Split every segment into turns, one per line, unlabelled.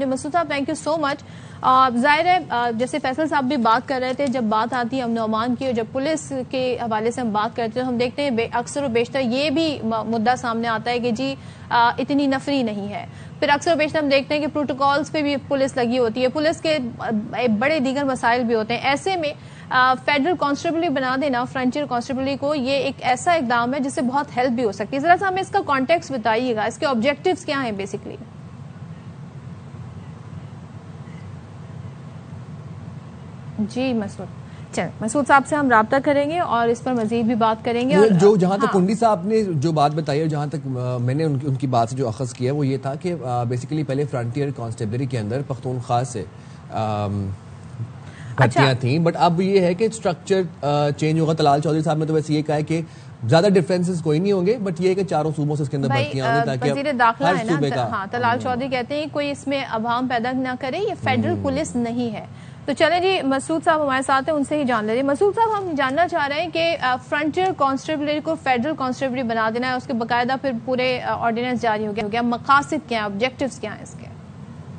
مسعود صاحب thank you so مچ. ظاہر ہے جیسے فیصل صاحب بھی بات کر رہے تھے, جب بات آتی ہے امن و امان کی اور جب پولیس کے حوالے سے ہم بات کرتے ہیں ہم دیکھتے ہیں اکثر و بیشتر یہ بھی مدعا سامنے آتا ہے کہ جی اتنی نفری نہیں ہے. پھر اکثر و بیشتر ہم دیکھتے ہیں کہ پروٹوکالز پہ بھی پولیس لگی ہوتی ہے, پولیس کے بڑے دیگر مسائل بھی ہوتے ہیں. ایسے میں فیڈرل کانسٹیبلری بنا دینا فرنٹیئر کانسٹیبلری کو, یہ ایک ایسا اقدام ہے جس سے بہت ہیلپ بھی ہو سکتی ہے. ذرا سا ہمیں اس کا کانٹیکسٹ بتائیے گا, اس کے آبجیکٹیوز کیا ہیں بیسکلی؟ جی مسعود صاحب سے ہم رابطہ کریں گے اور اس پر مزید بھی بات کریں گے.
جو جہاں تک کنڈی صاحب نے جو بات بتائی ہے, جہاں تک میں نے ان کی بات سے جو اخذ کیا وہ یہ تھا کہ بیسیکلی پہلے فرنٹیئر کانسٹیبلری کے اندر پختونخوا سے بھرتیاں تھیں, بٹ اب یہ ہے کہ اسٹرکچر چینج ہوگا. طلال چودھری صاحب نے تو ویسے یہ کہا ہے کہ زیادہ ڈفرینسز کوئی نہیں ہوں گے, بٹ یہ ہے کہ چاروں صوبوں سے اس کے اندر بھرتیاں ہوں تاکہ
وزیر داخلہ ہے نا, ہاں طلال چودھری کہتے ہیں کوئی اس میں ابہام پیدا نہ کرے, یہ فیڈرل پولیس نہیں ہے. تو چلیں جی مسعود صاحب ہمارے ساتھ ہیں, ان سے ہی جان لیجیے. مسعود صاحب ہم جاننا چاہ رہے ہیں کہ فرنٹیئر کانسٹیبلری کو فیڈرل کانسٹیبلری بنا دینا ہے, اس کے باقاعدہ پھر پورے آرڈیننس جاری ہو گیا, مقاصد کیا ہیں, آبجیکٹیوز کیا ہیں اس کے؟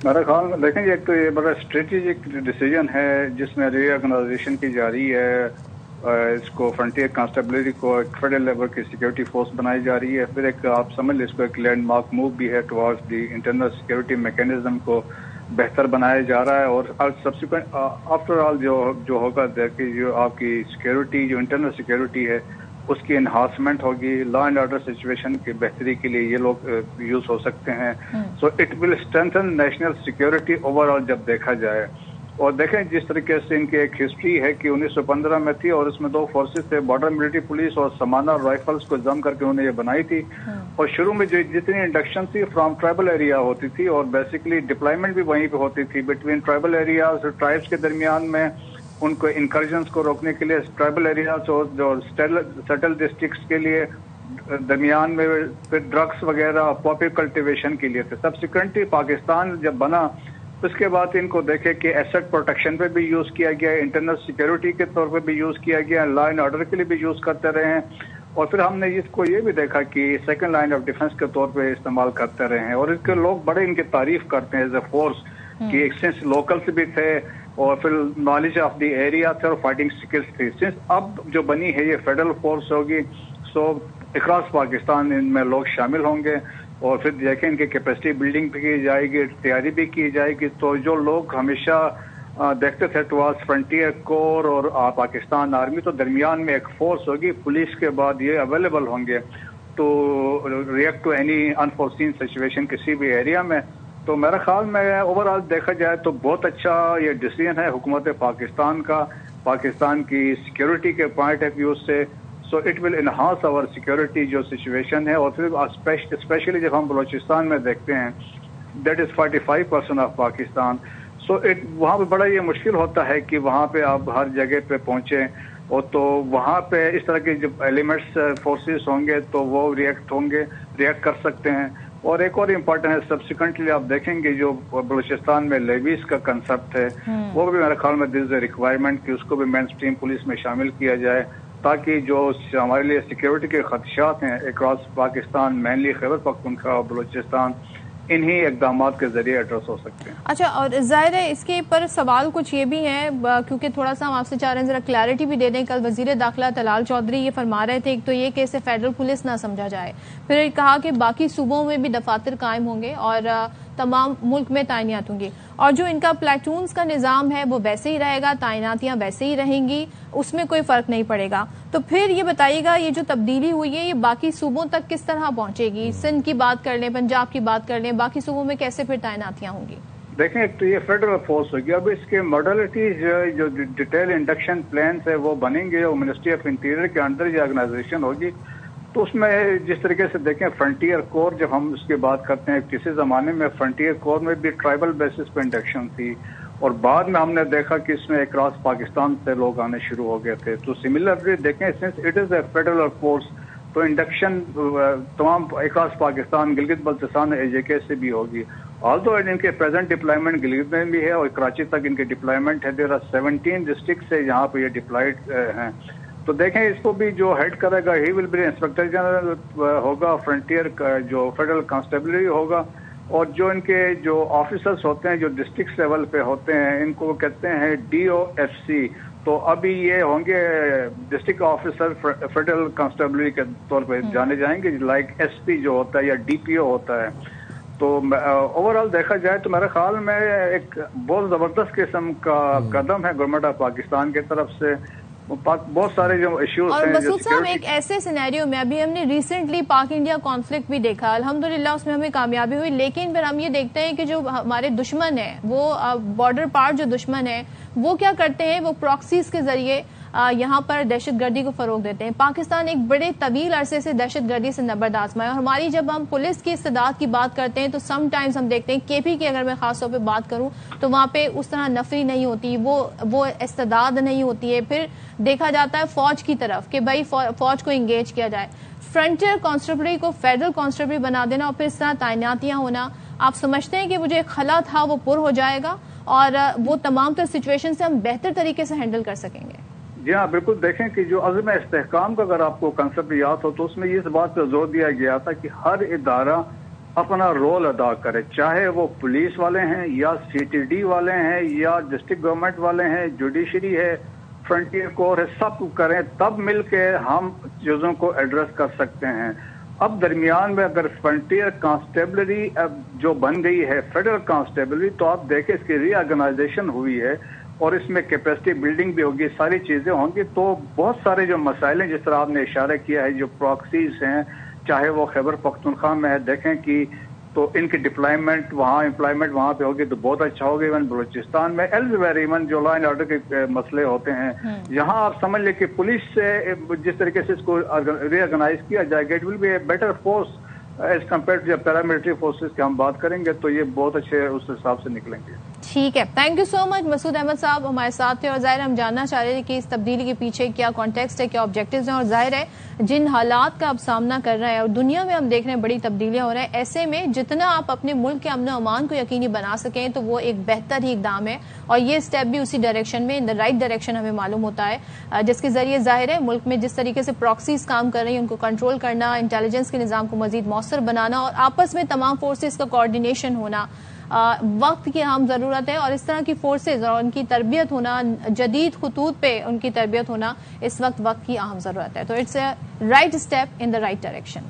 میرا خیال میں دیکھیں ایک تو یہ بڑا اسٹریٹجک ڈیسیجن ہے جس میں ری آرگنائزیشن کی جاری ہے. اس کو فرنٹیئر کانسٹیبلری کو ایک فیڈرل لیول کی سیکورٹی فورس بنائی جا رہی ہے. پھر ایک آپ سمجھ لیں اس کو ایک لینڈ مارک موو بھی ہے towards the internal security mechanism کو بہتر بنایا جا رہا ہے. اور سبسیکوینٹ آفٹر آل جو ہوگا کہ جو آپ کی سیکورٹی جو انٹرنل سیکورٹی ہے اس کی انہانسمنٹ ہوگی, لا اینڈ آرڈر سچویشن کی بہتری کے لیے یہ لوگ یوز ہو سکتے ہیں. سو it will strengthen national security over all جب دیکھا جائے. اور دیکھیں جس طریقے سے ان کی ایک ہسٹری ہے کہ 1915 میں تھی اور اس میں 2 فورسز تھے, بارڈر ملٹری پولیس اور سمانا رائفلز کو ضم کر کے انہوں نے یہ بنائی تھی. اور شروع میں جو جتنی انڈکشن تھی فرام ٹرائبل ایریا ہوتی تھی اور بیسیکلی ڈپلائمنٹ بھی وہیں پہ ہوتی تھی بٹوین ٹرائبل ایریاز اور ٹرائبس کے درمیان میں. ان کو انکرجنس کو روکنے کے لیے ٹرائبل ایریاز اور جو سیٹل ڈسٹرکٹس کے لیے درمیان میں پھر ڈرگس وغیرہ پاپی کلٹیویشن کے لیے تھے. سبسیکوینٹلی پاکستان جب بنا اس کے بعد ان کو دیکھے کہ ایسٹ پروٹیکشن پہ بھی یوز کیا گیا, انٹرنل سیکورٹی کے طور پہ بھی یوز کیا گیا, لا اینڈ آرڈر کے لیے بھی یوز کرتے رہے ہیں. اور پھر ہم نے اس کو یہ بھی دیکھا کہ سیکنڈ لائن آف ڈیفنس کے طور پہ استعمال کرتے رہے ہیں. اور اس کے لوگ بڑے ان کی تعریف کرتے ہیں ایز اے فورس کہ سنس لوکلس بھی تھے اور پھر نالج آف دی ایریا تھے اور فائٹنگ سکلس تھی. سنس اب جو بنی ہے یہ فیڈرل فورس ہوگی, سو اکراس پاکستان ان میں لوگ شامل ہوں گے. اور پھر دیکھیں ان کی کیپیسٹی بلڈنگ بھی کی جائے گی, تیاری بھی کی جائے گی. تو جو لوگ ہمیشہ دیکھتے تھے ٹوارڈ فرنٹیئر کور اور پاکستان آرمی, تو درمیان میں ایک فورس ہوگی, پولیس کے بعد یہ اویلیبل ہوں گے تو react to any unforeseen situation کسی بھی ایریا میں. تو میرا خیال میں اوور آل دیکھا جائے تو بہت اچھا یہ ڈیسیژن ہے حکومت پاکستان کا, پاکستان کی سیکورٹی کے پوائنٹ آف ویو سے. So it will enhance our security جو سچویشن ہے. اور پھر اسپیشلی جب ہم بلوچستان میں دیکھتے ہیں دیٹ از 45% آف پاکستان. سو وہاں پہ بڑا یہ مشکل ہوتا ہے کہ وہاں پہ آپ ہر جگہ پہ پہنچیں, اور تو وہاں پہ اس طرح کے جب ایلیمنٹس فورسز ہوں گے تو وہ ریئیکٹ کر سکتے ہیں. اور ایک اور امپورٹنٹ ہے, سبسیکوینٹلی آپ دیکھیں گے جو بلوچستان میں لیویز کا کنسپٹ ہے وہ بھی میرے خیال میں دس از اے ریکوائرمنٹ کہ اس کو بھی مین اسٹریم پولیس میں شامل کیا جائے, تاکہ جو ہمارے لیے سیکورٹی کے خدشات ہیں اکراس پاکستان, مینلی خیبر پختونخوا اور بلوچستان, انہی اقدامات کے ذریعے ایڈریس ہو سکتے ہیں.
اچھا, اور ظاہر ہے اس کے پر سوال کچھ یہ بھی ہیں کیونکہ تھوڑا سا ہم آپ سے چاہ رہے ہیں ذرا کلیئرٹی بھی دے دیں. کل وزیر داخلہ طلال چودھری یہ فرما رہے تھے, ایک تو یہ کہ اسے فیڈرل پولیس نہ سمجھا جائے, پھر کہا کہ باقی صوبوں میں بھی دفاتر قائم ہوں گے اور تمام ملک میں تعینات ہوں گی, اور جو ان کا پلاٹونز کا نظام ہے وہ ویسے ہی رہے گا, تعیناتیاں ویسے ہی رہیں گی, اس میں کوئی فرق نہیں پڑے گا. تو پھر یہ بتائیے گا یہ جو تبدیلی ہوئی ہے یہ باقی صوبوں تک کس طرح پہنچے گی؟ سندھ کی بات کر لیں, پنجاب کی بات کر لیں, باقی صوبوں میں کیسے پھر تعیناتیاں ہوں گی؟
دیکھیں ایک تو یہ فیڈرل فورس ہوگی. اب اس کے ماڈلٹیز جو ڈیٹیل انڈکشن پلانس ہے وہ بنیں گے, وہ منسٹری آف انٹیریئر کے انڈر یہ آرگنائزیشن ہوگی. تو اس میں جس طریقے سے دیکھیں فرنٹیئر کور جب ہم اس کی بات کرتے ہیں, کسی زمانے میں فرنٹیئر کور میں بھی ٹرائبل بیسس پہ انڈکشن تھی, اور بعد میں ہم نے دیکھا کہ اس میں اکراس پاکستان سے لوگ آنے شروع ہو گئے تھے. تو سملرلی دیکھیں since it is a federal force تو انڈکشن تمام اکراس پاکستان گلگت بلتستان AJK سے بھی ہوگی. آلدو ان کے پریزنٹ ڈپلائمنٹ گلگت میں بھی ہے اور کراچی تک ان کے ڈپلائمنٹ ہے. دیر آر 17 ڈسٹرکٹ ہے جہاں پہ یہ ڈپلائڈ ہیں. تو دیکھیں اس کو بھی جو ہیڈ کرے گا ہی ول بی انسپیکٹر جنرل ہوگا فرنٹیئر کا, جو فیڈرل کانسٹیبلری ہوگا, اور جو ان کے جو آفیسرز ہوتے ہیں جو ڈسٹرکٹ لیول پہ ہوتے ہیں ان کو کہتے ہیں DOFC. تو ابھی یہ ہوں گے ڈسٹرکٹ آفیسر فیڈرل کانسٹیبلری کے طور پہ جانے جائیں گے، لائک SP جو ہوتا ہے یا DPO ہوتا ہے. تو اوور آل دیکھا جائے تو میرے خیال میں ایک بہت زبردست قسم کا قدم ہے گورنمنٹ آف پاکستان کی طرف سے. بہت سارے جو ایشوز
اور
ہیں
مسعود صاحب ایک ایسے سینیریو میں ابھی ہم نے ریسنٹلی پاک انڈیا کانفلکٹ بھی دیکھا، الحمدللہ اس میں ہمیں کامیابی ہوئی، لیکن پھر ہم یہ دیکھتے ہیں کہ جو ہمارے دشمن ہیں وہ بارڈر پار جو دشمن ہیں وہ کیا کرتے ہیں، وہ پراکسیز کے ذریعے یہاں پر دہشت گردی کو فروغ دیتے ہیں. پاکستان ایک بڑے طویل عرصے سے دہشت گردی سے نبرد آزما ہے، اور ہماری جب ہم پولیس کی استعداد کی بات کرتے ہیں تو سم ٹائمز ہم دیکھتے ہیں KP کی اگر میں خاص طور پہ بات کروں تو وہاں پہ اس طرح نفری نہیں ہوتی، وہ استعداد نہیں ہوتی ہے. پھر دیکھا جاتا ہے فوج کی طرف کہ بھائی فوج کو انگیج کیا جائے. فرنٹیئر کانسٹیبلری کو فیڈرل کانسٹیبلری بنا دینا اور پھر اس طرح تعیناتیاں ہونا، آپ سمجھتے ہیں کہ وہ جو ایک خلا تھا وہ پر ہو جائے گا اور وہ تمام تر سچویشن سے ہم بہتر طریقے سے ہینڈل کر سکیں گے؟
جی ہاں بالکل. دیکھیں کہ جو عزم استحکام کا اگر آپ کو کنسپٹ یاد ہو تو اس میں اس بات پہ زور دیا گیا تھا کہ ہر ادارہ اپنا رول ادا کرے، چاہے وہ پولیس والے ہیں یا CTD والے ہیں یا ڈسٹرکٹ گورنمنٹ والے ہیں، جوڈیشری ہے، فرنٹیئر کور ہے، سب کریں تب مل کے ہم چیزوں کو ایڈریس کر سکتے ہیں. اب درمیان میں اگر فرنٹیئر کانسٹیبلری جو بن گئی ہے فیڈرل کانسٹیبلری تو آپ دیکھیں اس کی ری آرگنائزیشن ہوئی ہے اور اس میں کیپیسٹی بلڈنگ بھی ہوگی، ساری چیزیں ہوں گی. تو بہت سارے جو مسائل ہیں جس طرح آپ نے اشارہ کیا ہے، جو پراکسیز ہیں چاہے وہ خیبر پختونخوا میں ہے، دیکھیں کہ تو ان کی ڈپلائمنٹ وہاں امپلائمنٹ وہاں پہ ہوگی تو بہت اچھا ہوگا. ایون بلوچستان میں ایون جو لا اینڈ آرڈر کے مسئلے ہوتے ہیں یہاں آپ سمجھ لیں کہ پولیس سے جس طریقے سے اس کو ری آرگنائز کیا جائے گا، it will be a better force as compare to paramilitary forces کی ہم بات کریں گے تو یہ بہت اچھے اس حساب سے نکلیں گے.
ٹھیک ہے، تھینک یو سو مچ. مسعود احمد صاحب ہمارے ساتھ تھے اور ظاہر ہم جاننا چاہ رہے تھے کہ اس تبدیلی کے پیچھے کیا کانٹیکسٹ ہے، کیا آبجیکٹیوز ہیں، اور ظاہر ہے جن حالات کا اب سامنا کر رہے ہیں اور دنیا میں ہم دیکھ رہے ہیں بڑی تبدیلیاں ہو رہے ہیں، ایسے میں جتنا آپ اپنے ملک کے امن و امان کو یقینی بنا سکیں تو وہ ایک بہتر ہی اقدام ہے، اور یہ اسٹیپ بھی اسی ڈائریکشن میں ان دا رائٹ ڈائریکشن ہمیں معلوم ہوتا ہے، جس کے ذریعے ظاہر ہے ملک میں جس طریقے سے پراکسیز کام کر رہی ہیں ان کو کنٹرول کرنا، انٹیلیجنس کے نظام کو مزید مؤثر بنانا اور آپس میں تمام فورسز کا کوآرڈینیشن ہونا وقت کی اہم ضرورت ہے. اور اس طرح کی فورسز اور ان کی تربیت ہونا، جدید خطوط پہ ان کی تربیت ہونا اس وقت کی اہم ضرورت ہے. تو it's a right step in the right direction.